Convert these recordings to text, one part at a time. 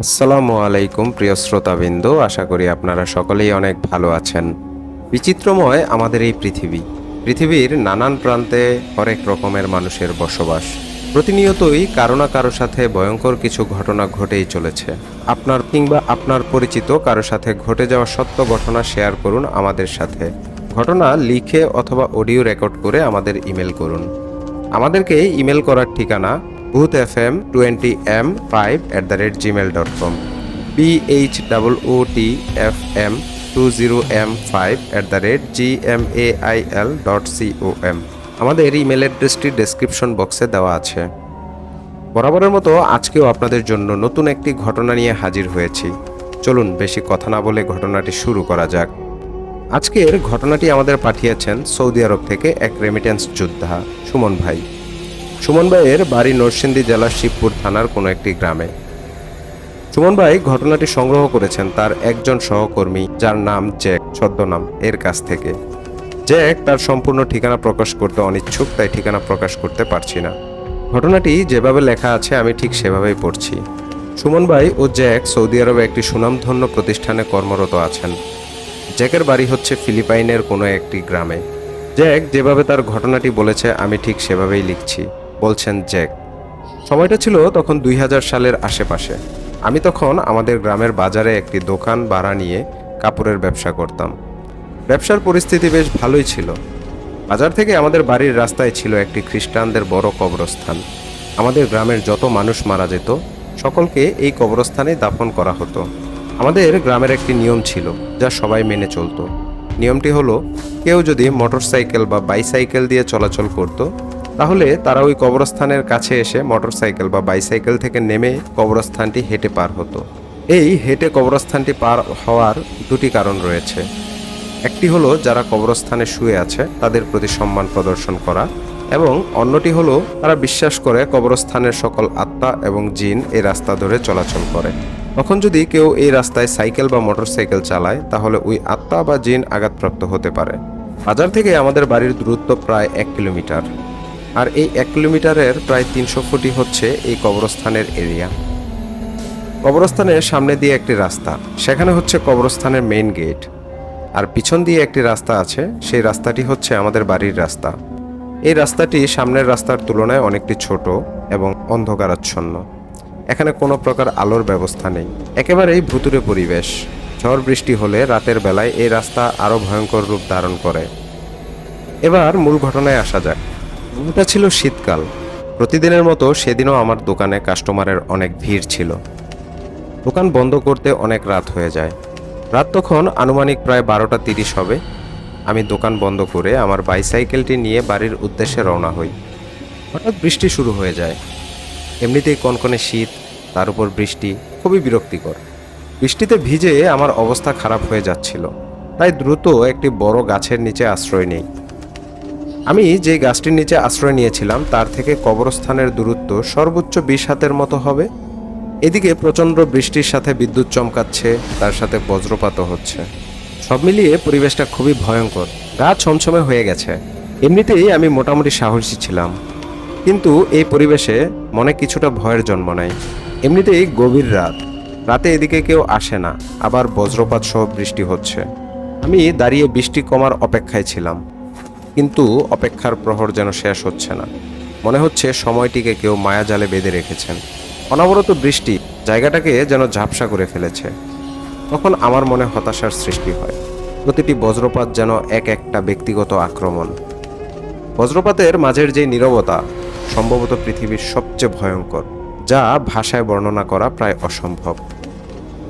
আসসালামু আলাইকুম প্রিয় শ্রোতাবৃন্দ, আশা করি আপনারা সকলেই অনেক ভালো আছেন। বিচিত্রময় আমাদের এই পৃথিবীর নানান প্রান্তে হরেক রকমের মানুষের বসবাস। প্রতিনিয়তই কারো না কারো সাথে ভয়ঙ্কর কিছু ঘটনা ঘটেই চলেছে। আপনার কিংবা আপনার পরিচিত কারো সাথে ঘটে যাওয়া সত্য ঘটনা শেয়ার করুন আমাদের সাথে। ঘটনা লিখে অথবা অডিও রেকর্ড করে আমাদের ইমেল করুন। আমাদেরকে ইমেল করার ঠিকানা bhotfm20m5@gmail.com bhotfm20m5@gmail.com। আমাদের ইমেল অ্যাড্রেসটি ডেসক্রিপশন বক্সে দেওয়া আছে। বরাবরের মতো আজকেও আপনাদের জন্য নতুন একটি ঘটনা নিয়ে হাজির হয়েছি। চলুন বেশি কথা না বলে ঘটনাটি শুরু করা যাক। আজকের ঘটনাটি আমাদের পাঠিয়েছেন সৌদি আরব থেকে এক রেমিটেন্স যোদ্ধা সুমন ভাই। সুমন ভাইয়ের বাড়ি নরসিংদী জেলার শিবপুর থানার কোনো একটি গ্রামে। সুমন ভাই ঘটনাটি সংগ্রহ করেছেন তার একজন সহকর্মী, যার নাম জ্যাক ছদ্মনাম, এর কাছ থেকে। জ্যাক তার সম্পূর্ণ ঠিকানা প্রকাশ করতে অনিচ্ছুক, তাই ঠিকানা প্রকাশ করতে পারছি না। ঘটনাটি যেভাবে লেখা আছে আমি ঠিক সেভাবেই পড়ছি। সুমন ভাই ও জ্যাক সৌদি আরবে একটি সুনামধন্য প্রতিষ্ঠানে কর্মরত আছেন। জ্যাকের বাড়ি হচ্ছে ফিলিপাইনের কোনো একটি গ্রামে। জ্যাক যেভাবে তার ঘটনাটি বলেছে আমি ঠিক সেভাবেই লিখছি। বলছেন জ্যাক, সময়টা ছিল তখন 2000 সালের আশেপাশে। আমি তখন আমাদের গ্রামের বাজারে একটি দোকান ভাড়া নিয়ে কাপড়ের ব্যবসা করতাম। ব্যবসার পরিস্থিতি বেশ ভালোই ছিল। বাজার থেকে আমাদের বাড়ির রাস্তায় ছিল একটি খ্রিস্টানদের বড় কবরস্থান। আমাদের গ্রামের যত মানুষ মারা যেত সকলকে এই কবরস্থানে দাফন করা হতো। আমাদের গ্রামের একটি নিয়ম ছিল যা সবাই মেনে চলত। নিয়মটি হলো, কেউ যদি মোটরসাইকেল বা বাইসাইকেল দিয়ে চলাচল করত, তাহলে তারা ওই কবরস্থানের কাছে এসে মোটরসাইকেল বা বাইসাইকেল থেকে নেমে কবরস্থানটি হেঁটে পার হতো। এই হেঁটে কবরস্থানটি পার হওয়ার দুটি কারণ রয়েছে। একটি হলো যারা কবরস্থানে শুয়ে আছে তাদের প্রতি সম্মান প্রদর্শন করা, এবং অন্যটি হলো তারা বিশ্বাস করে কবরস্থানের সকল আত্মা এবং জিন এই রাস্তা ধরে চলাচল করে। তখন যদি কেউ এই রাস্তায় সাইকেল বা মোটরসাইকেল চালায় তাহলে ওই আত্মা বা জিন আঘাতপ্রাপ্ত হতে পারে। বাজার থেকে আমাদের বাড়ির দূরত্ব প্রায় 1 কিলোমিটার, আর এই 1 কিলোমিটারের প্রায় 300 ফুটই হচ্ছে এই কবরস্থানের এরিয়া। কবরস্থানের সামনে দিয়ে একটি রাস্তা, সেখানে হচ্ছে কবরস্থানের মেইন গেট, আর পিছন দিয়ে একটি রাস্তা আছে, সেই রাস্তাটি হচ্ছে আমাদের বাড়ির রাস্তা। এই রাস্তাটি সামনের রাস্তার তুলনায় অনেকটি ছোট এবং অন্ধকারাচ্ছন্ন। এখানে কোনো প্রকার আলোর ব্যবস্থা নেই, একেবারেই ভুতুড়ে পরিবেশ। ঝড় বৃষ্টি হলে রাতের বেলায় এই রাস্তা আরও ভয়ঙ্কর রূপ ধারণ করে। এবার মূল ঘটনায় আসা যাক। এটা ছিল শীতকাল। প্রতিদিনের মতো সেদিনও আমার দোকানে কাস্টমারের অনেক ভিড় ছিল। দোকান বন্ধ করতে অনেক রাত হয়ে যায়। রাত তখন আনুমানিক প্রায় 12টা 30 হবে। আমি দোকান বন্ধ করে আমার বাইসাইকেলটি নিয়ে বাড়ির উদ্দেশ্যে রওনা হই। হঠাৎ বৃষ্টি শুরু হয়ে যায়। এমনিতেই কনকনে শীত, তার উপর বৃষ্টি, খুবই বিরক্তিকর। বৃষ্টিতে ভিজে আমার অবস্থা খারাপ হয়ে যাচ্ছিল, তাই দ্রুত একটি বড় গাছের নিচে আশ্রয় নেই। আমি যে গাছটির নিচে আশ্রয় নিয়েছিলাম তার থেকে কবরস্থানের দূরত্ব সর্বোচ্চ 20 হাতের মতো হবে। এদিকে প্রচণ্ড বৃষ্টির সাথে বিদ্যুৎ চমকাচ্ছে, তার সাথে বজ্রপাতও হচ্ছে। সব মিলিয়ে পরিবেশটা খুবই ভয়ঙ্কর। গা ছমছমে হয়ে গেছে। এমনিতেই আমি মোটামুটি সাহসী ছিলাম, কিন্তু এই পরিবেশে মনে কিছুটা ভয়ের জন্ম নেয়। এমনিতেই গভীর রাত, রাতে এদিকে কেউ আসে না, আবার বজ্রপাত সহ বৃষ্টি হচ্ছে। আমি দাঁড়িয়ে বৃষ্টি কমার অপেক্ষায় ছিলাম, কিন্তু অপেক্ষার প্রহর যেন শেষ হচ্ছে না। মনে হচ্ছে সময়টিকে কেউ মায়াজালে বেঁধে রেখেছেন। অনবরত বৃষ্টি জায়গাটাকে যেন ঝাপসা করে ফেলেছে। তখন আমার মনে হতাশার সৃষ্টি হয়। প্রতিটি বজ্রপাত যেন এক একটা ব্যক্তিগত আক্রমণ। বজ্রপাতের মাঝের যে নীরবতা সম্ভবত পৃথিবীর সবচেয়ে ভয়ঙ্কর, যা ভাষায় বর্ণনা করা প্রায় অসম্ভব।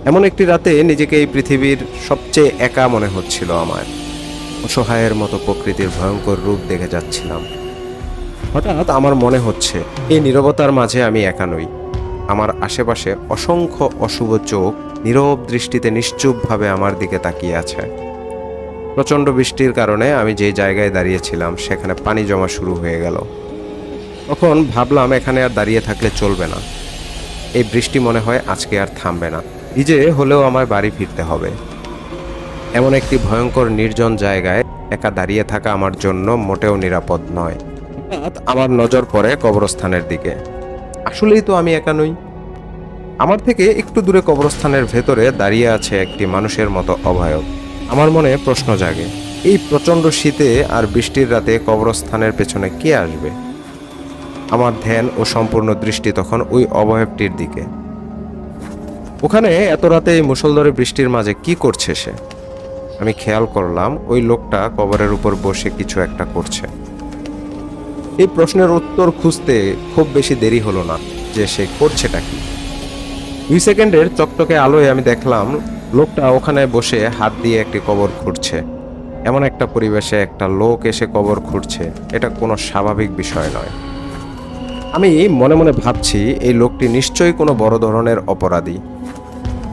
এমন একটি রাতে নিজেকে এই পৃথিবীর সবচেয়ে একা মনে হচ্ছিল আমার। অসহায়ের মতো প্রকৃতির ভয়ঙ্কর রূপ দেখে যাচ্ছিলাম। হঠাৎ আমার মনে হচ্ছে এই নীরবতার মাঝে আমি একা নই। আমার আশেপাশে অসংখ্য অশুভ চোখ নীরব দৃষ্টিতে নিশ্চুপভাবে আমার দিকে তাকিয়ে আছে। প্রচণ্ড বৃষ্টির কারণে আমি যে জায়গায় দাঁড়িয়েছিলাম সেখানে পানি জমা শুরু হয়ে গেল। তখন ভাবলাম এখানে আর দাঁড়িয়ে থাকলে চলবে না। এই বৃষ্টি মনে হয় আজকে আর থামবে না। ভিজে হলেও আমায় বাড়ি ফিরতে হবে। এমন একটি ভয়ঙ্কর নির্জন জায়গায় একা দাঁড়িয়ে থাকা আমার জন্য মোটেও নিরাপদ নয়। হঠাৎ আমার নজর পড়ে কবরস্থানের দিকে। আসলেই তো আমি একা নই। আমার থেকে একটু দূরে কবরস্থানের ভেতরে দাঁড়িয়ে আছে একটি মানুষের মতো অভয়ব। আমার মনে প্রশ্ন জাগে, এই প্রচণ্ড শীতে আর বৃষ্টির রাতে কবরস্থানের পেছনে কে আসবে? আমার ধ্যান ও সম্পূর্ণ দৃষ্টি তখন ওই অবয়বটির দিকে। ওখানে এত রাতে এই মুষলধারে বৃষ্টির মাঝে কি করছে সে? আমি খেয়াল করলাম ওই লোকটা কবরের উপর বসে কিছু একটা করছে। এই প্রশ্নের উত্তর খুঁজতে খুব বেশি দেরি হলো না যে সে করছেটা কি। 2 সেকেন্ডের চকচকে আলোয় আমি দেখলাম লোকটা ওখানে বসে হাত দিয়ে একটি কবর খুঁড়ছে। এমন একটা পরিবেশে একটা লোক এসে কবর খুঁড়ছে, এটা কোনো স্বাভাবিক বিষয় নয়। আমি মনে মনে ভাবছি এই লোকটি নিশ্চয়ই কোনো বড় ধরনের অপরাধী,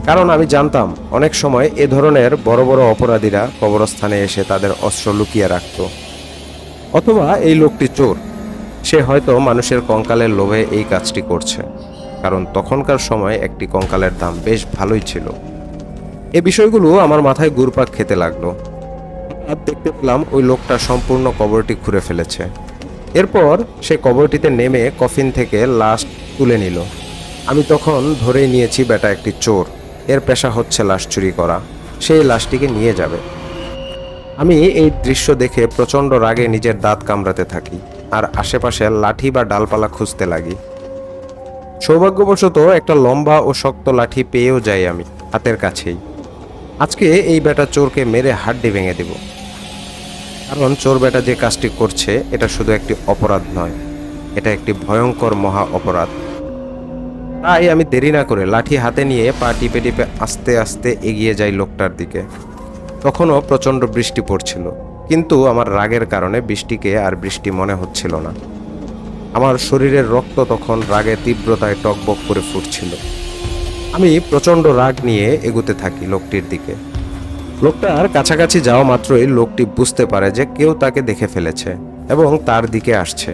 কারণ আমি জানতাম অনেক সময় এ ধরনের বড় বড় অপরাধীরা কবরস্থানে এসে তাদের অস্ত্র লুকিয়ে রাখত। অথবা এই লোকটি চোর, সে হয়তো মানুষের কঙ্কালের লোভে এই কাজটি করছে, কারণ তখনকার সময় একটি কঙ্কালের দাম বেশ ভালোই ছিল। এই বিষয়গুলো আমার মাথায় ঘুরপাক খেতে লাগলো। হঠাৎ দেখতে পেলাম ওই লোকটা সম্পূর্ণ কবরটি খুঁড়ে ফেলেছে। এরপর সে কবরটিতে নেমে কফিন থেকে লাশ তুলে নিল। আমি তখন ধরেই নিয়েছি বেটা একটি চোর, এর পেশা হচ্ছে লাশ চুরি করা, সেই লাশটিকে নিয়ে যাবে। আমি এই দৃশ্য দেখে প্রচণ্ড রাগে নিজের দাঁত কামড়াতে থাকি আর আশেপাশে লাঠি বা ডালপালা খুঁজতে লাগি। সৌভাগ্যবশত একটা লম্বা ও শক্ত লাঠি পেয়েও যাই আমি হাতের কাছেই। আজকে এই বেটা চোরকে মেরে হাড্ডি ভেঙে দেব, কারণ চোর বেটা যে কাজটি করছে এটা শুধু একটি অপরাধ নয়, এটা একটি ভয়ঙ্কর মহা অপরাধ। তাই আমি দেরি না করে লাঠি হাতে নিয়ে পা টিপে টিপে আস্তে আস্তে এগিয়ে যাই লোকটার দিকে। তখনও প্রচণ্ড বৃষ্টি পড়ছিল, কিন্তু আমার রাগের কারণে বৃষ্টিকে আর বৃষ্টি মনে হচ্ছিল না। আমার শরীরের রক্ত তখন রাগের তীব্রতায় টকবক করে ফুটছিল। আমি প্রচণ্ড রাগ নিয়ে এগুতে থাকি লোকটির দিকে। লোকটার কাছাকাছি যাওয়া মাত্রই লোকটি বুঝতে পারে যে কেউ তাকে দেখে ফেলেছে এবং তার দিকে আসছে।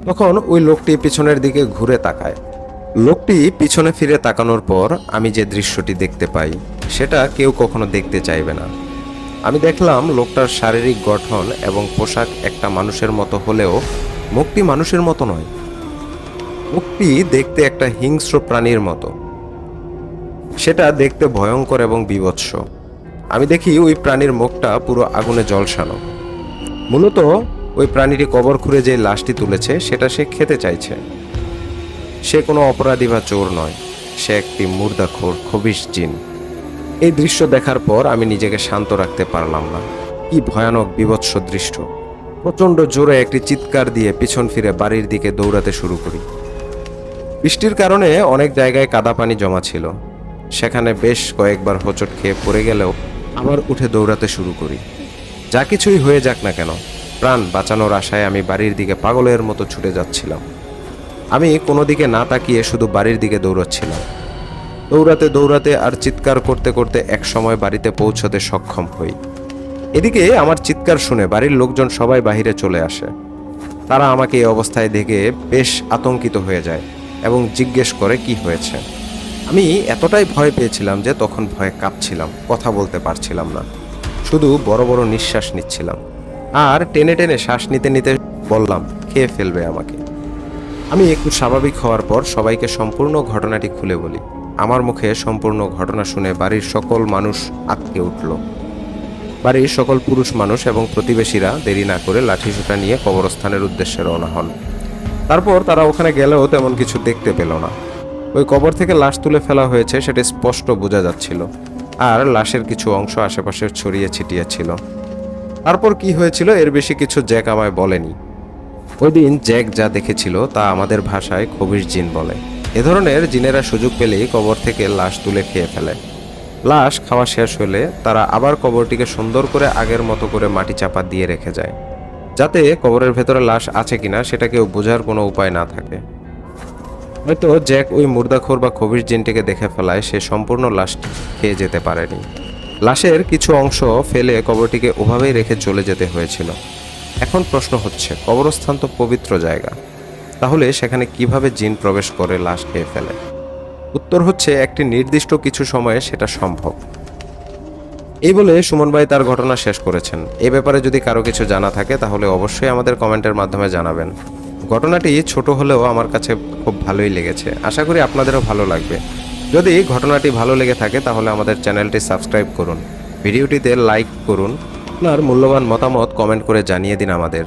তখন ওই লোকটি পিছনের দিকে ঘুরে তাকায়। লোকটি পিছনে ফিরে তাকানোর পর আমি যে দৃশ্যটি দেখতে পাই সেটা কেউ কখনো দেখতে চাইবে না। আমি দেখলাম লোকটার শারীরিক গঠন এবং পোশাক একটা মানুষের মতো হলেও মুখটি মানুষের মতো নয়। মুখটি দেখতে একটা হিংস্র প্রাণীর মতো, সেটা দেখতে ভয়ঙ্কর এবং বীভৎস। আমি দেখি ওই প্রাণীর মুখটা পুরো আগুনে ঝলসানো। মূলত ওই প্রাণীটি কবর খুঁড়ে যে লাশটি তুলেছে সেটা সে খেতে চাইছে। সে কোনো অপরাধী বা চোর নয়, সে একটি মুর্দাখোর খবিশ জিন। এই দৃশ্য দেখার পর আমি নিজেকে শান্ত রাখতে পারলাম না। কি ভয়ানক বীভৎস দৃশ্য! প্রচণ্ড জোরে একটি চিৎকার দিয়ে পিছন ফিরে বাড়ির দিকে দৌড়াতে শুরু করি। বৃষ্টির কারণে অনেক জায়গায় কাদা পানি জমা ছিল, সেখানে বেশ কয়েকবার হোঁচট খেয়ে পড়ে গেলেও আবার উঠে দৌড়াতে শুরু করি। যা কিছুই হয়ে যাক না কেন, প্রাণ বাঁচানোর আশায় আমি বাড়ির দিকে পাগলের মতো ছুটে যাচ্ছিলাম। আমি কোনো দিকে না তাকিয়ে শুধু বাড়ির দিকে দৌড়াচ্ছিলাম। দৌড়াতে দৌড়াতে আর চিৎকার করতে করতে একসময় বাড়িতে পৌঁছতে সক্ষম হই। এদিকে আমার চিৎকার শুনে বাড়ির লোকজন সবাই বাইরে চলে আসে। তারা আমাকে এই অবস্থায় দেখে বেশ আতঙ্কিত হয়ে যায় এবং জিজ্ঞেস করে কি হয়েছে। আমি এতটাই ভয় পেয়েছিলাম যে তখন ভয়ে কাঁপছিলাম, কথা বলতে পারছিলাম না, শুধু বড় বড় নিঃশ্বাস নিচ্ছিলাম আর টেনে টেনে শ্বাস নিতে নিতে বললাম খেয়ে ফেলবে আমাকে। আমি একটু স্বাভাবিক হওয়ার পর সবাইকে সম্পূর্ণ ঘটনাটি খুলে বলি। আমার মুখে সম্পূর্ণ ঘটনা শুনে বাড়ির সকল মানুষ আঁতকে উঠল। বাড়ির সকল পুরুষ মানুষ এবং প্রতিবেশীরা দেরি না করে লাঠিসোঁটা নিয়ে কবরস্থানের উদ্দেশ্যে রওনা হন। তারপর তারা ওখানে গেলেও তেমন কিছু দেখতে পেল না। ওই কবর থেকে লাশ তুলে ফেলা হয়েছে সেটা স্পষ্ট বোঝা যাচ্ছিল, আর লাশের কিছু অংশ আশেপাশে ছড়িয়ে ছিটিয়ে ছিল। তারপর কি হয়েছিল এর বেশি কিছু জ্যাক আমায় বলেনি। ওই দিন জ্যাক যা দেখেছিল তা আমাদের ভাষায় খবিশ জিন বলে। এ ধরনের জিনেরা সুযোগ পেলেই কবর থেকে লাশ তুলে খেয়ে ফেলে। লাশ খাওয়া শেষ হলে তারা আবার কবরটিকে সুন্দর করে আগের মতো করে মাটি চাপা দিয়ে রেখে যায়, যাতে কবরের ভেতরে লাশ আছে কিনা সেটা কেউ বোঝার কোনো উপায় না থাকে। হয়তো জ্যাক ওই মুর্দাখোর বা খবিশ জিনটিকে দেখে ফেলায় সে সম্পূর্ণ লাশটি খেয়ে যেতে পারেনি। লাশের কিছু অংশ ফেলে কবরটিকে ওভাবেই রেখে চলে যেতে হয়েছিল। এখন প্রশ্ন হচ্ছে, কবরস্থান তো পবিত্র জায়গা, তাহলে সেখানে কিভাবে জিন প্রবেশ করে লাশ খেয়ে ফেলে? উত্তর হচ্ছে একটি নির্দিষ্ট কিছু সময়ে সেটা সম্ভব। এই বলে সুমন ভাই তার ঘটনা শেষ করেছেন। এ ব্যাপারে যদি কারো কিছু জানা থাকে তাহলে অবশ্যই আমাদের কমেন্টের মাধ্যমে জানাবেন। ঘটনাটি ছোট হলেও আমার কাছে খুব ভালোই লেগেছে, আশা করি আপনাদেরও ভালো লাগবে। যদি ঘটনাটি ভালো লেগে থাকে তাহলে আমাদের চ্যানেলটি সাবস্ক্রাইব করুন, ভিডিওটিতে লাইক করুন, আপনার মূল্যবান মতামত কমেন্ট করে জানিয়ে দিন আমাদের।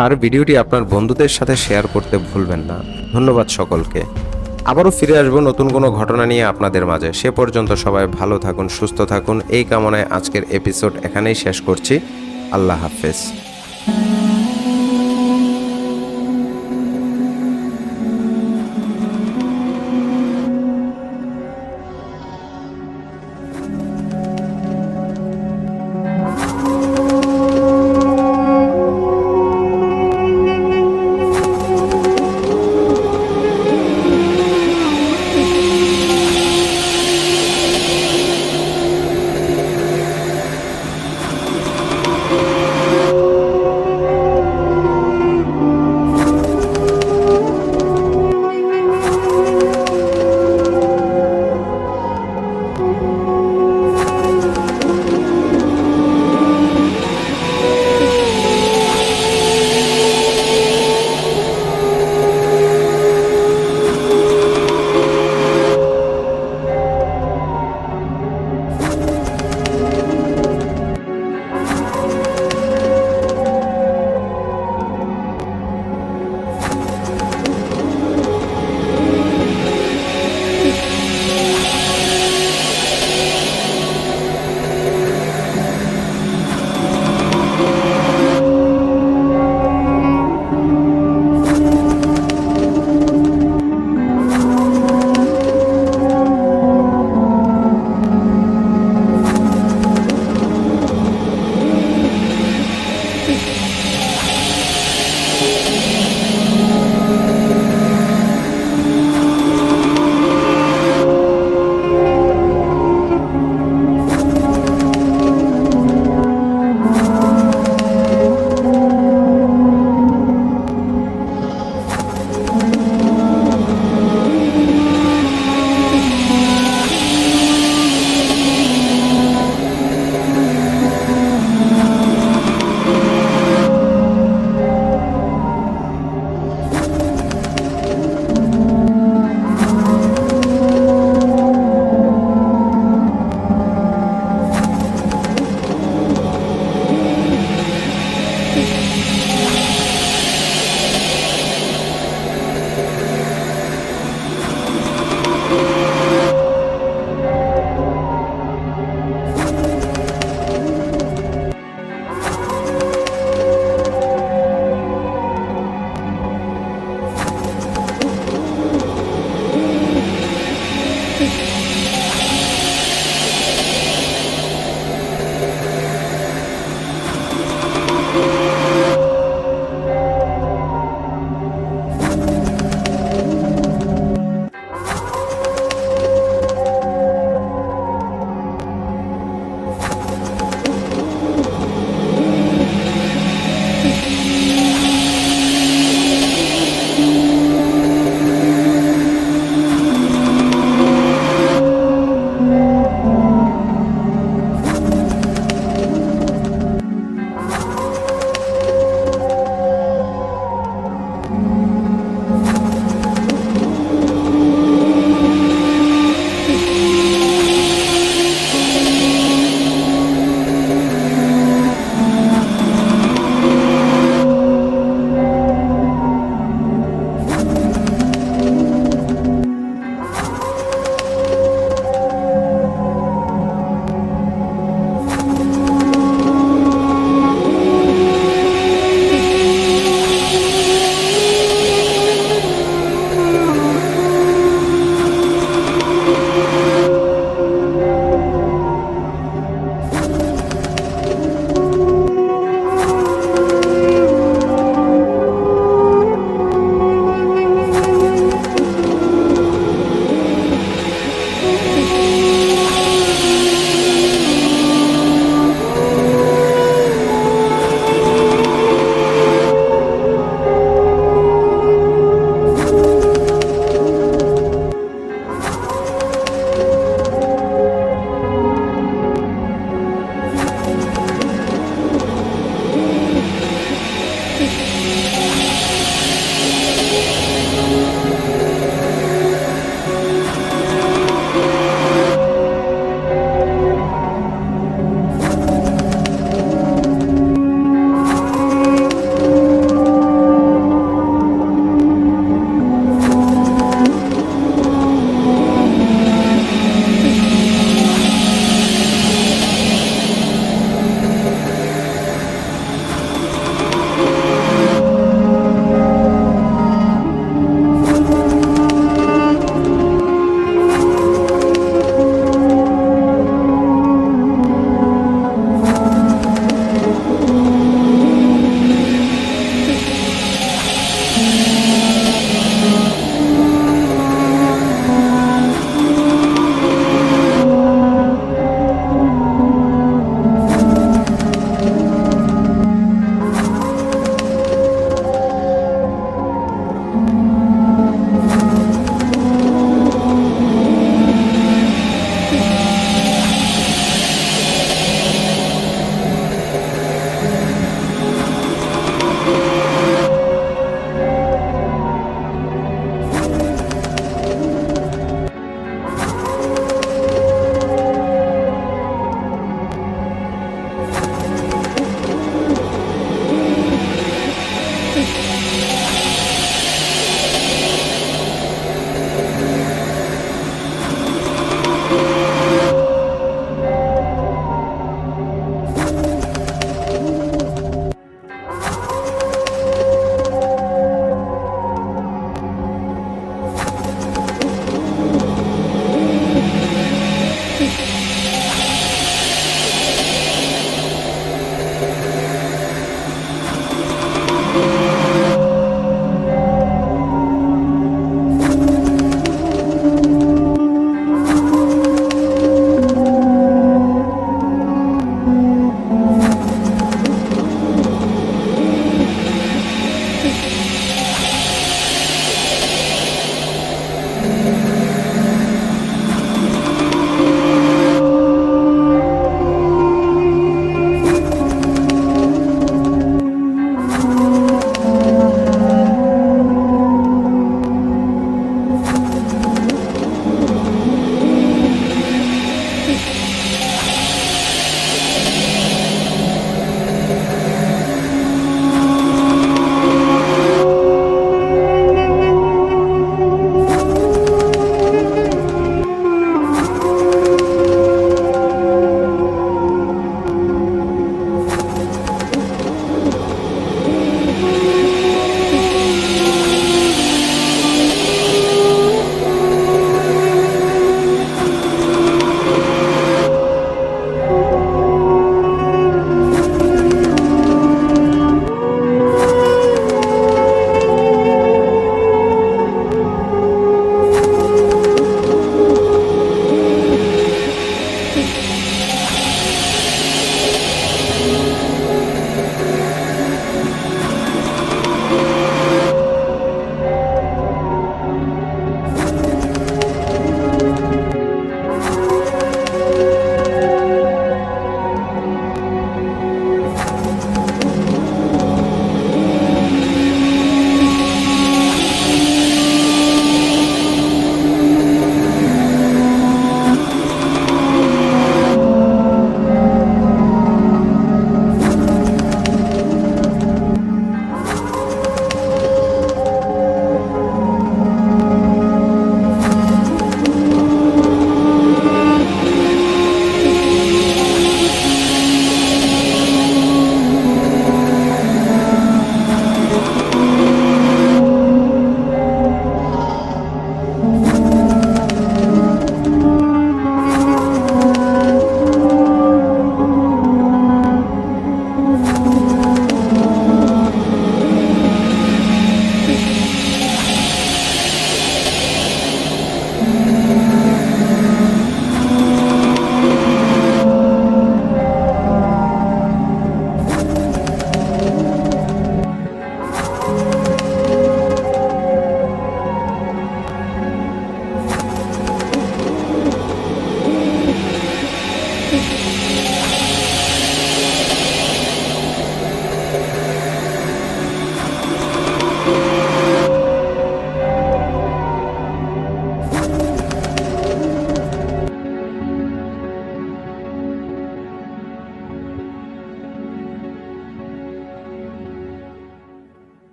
আর ভিডিওটি আপনার বন্ধুদের সাথে শেয়ার করতে ভুলবেন না। ধন্যবাদ সকলকে। আবারও ফিরে আসবো নতুন কোনো ঘটনা নিয়ে আপনাদের মাঝে। সে পর্যন্ত সবাই ভালো থাকুন, সুস্থ থাকুন, এই কামনায় আজকের এপিসোড এখানেই শেষ করছি। আল্লাহ হাফেজ।